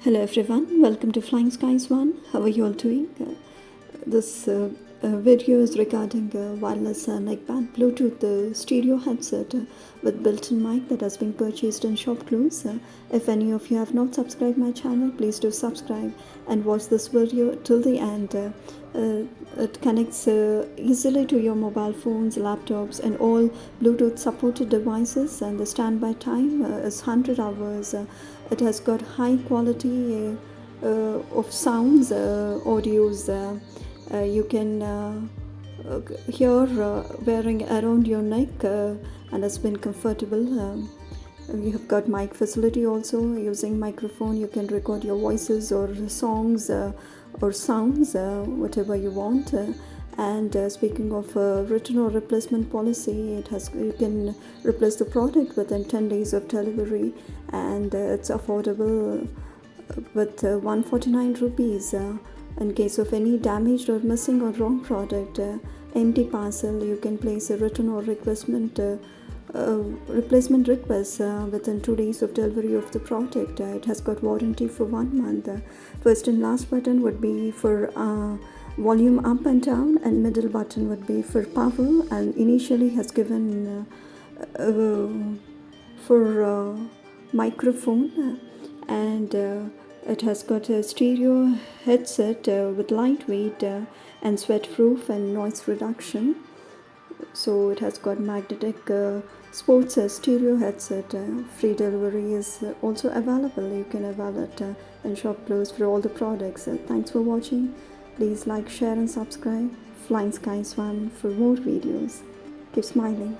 Hello everyone, welcome to Flying Skies 1. How are you all doing? This video is regarding a wireless neckband Bluetooth stereo headset with built-in mic that has been purchased in shopclues. If any of you have not subscribed my channel, please do subscribe and watch this video till the end. It connects easily to your mobile phones, laptops and all Bluetooth supported devices, and the standby time is 100 hours. It has got high quality of sounds, audios. You can hear wearing around your neck and has been comfortable. You have got mic facility also. Using microphone you can record your voices or songs or sounds, whatever you want. And speaking of return or replacement policy, you can replace the product within 10 days of delivery, and it's affordable with 149 rupees. In case of any damaged or missing or wrong product, empty parcel, you can place a return or replacement request within 2 days of delivery of the product. It has got warranty for 1 month. First and last button would be for volume up and down, and middle button would be for power, and initially has given for microphone, and it has got a stereo headset with lightweight and sweat proof and noise reduction. So it has got magnetic sports stereo headset. Free delivery is also available. You can avail it in shopclues for all the products. Thanks for watching. Please like, share and subscribe. Flying Skies 1 for more videos. Keep smiling.